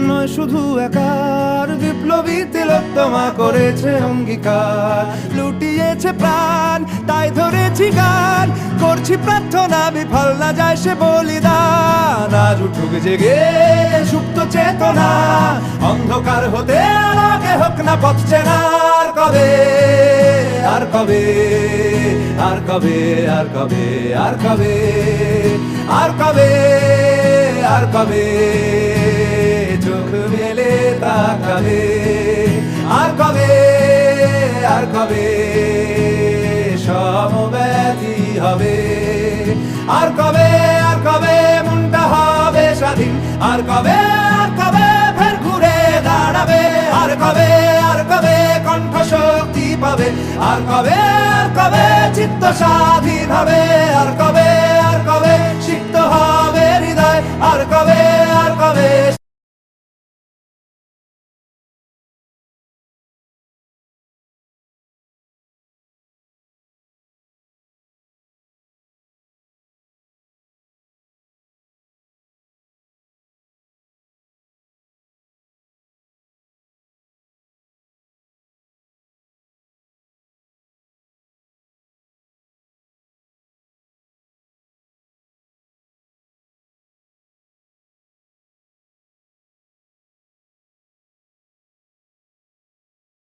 নয় শুধু একার, বিপ্লবী তিলোত্তমা করেছে অঙ্গীকার। লুটিয়েছে প্রাণ তাই ধরেছি গান, করছি প্রার্থনা বিফল না যায় সে বলিদান। আজ উঠুক জেগে সুপ্ত চেতনা, অন্ধকার হতে আলোকে হোক না পথ চেনা। আর কবে, আর কবে, আর কবে, আর কবে, আর কবে, আর কবে, আর কবে চোখ মেলে তাকাবে। আর কবে, আর কবে সমব্যথী হবে। আর কবে, আর কবে মনটা হবে স্বাধীন। আর কবে, আর কবে ফের ঘুরে দাঁড়াবে। আর কবে, আর কবে কণ্ঠ শক্তি পাবে। আর কবে, আর কবে চিত্ত স্বাধীন হবে। আর কবে, আর কবে সিক্ত হবে হৃদয়। আর কবে, আর কবে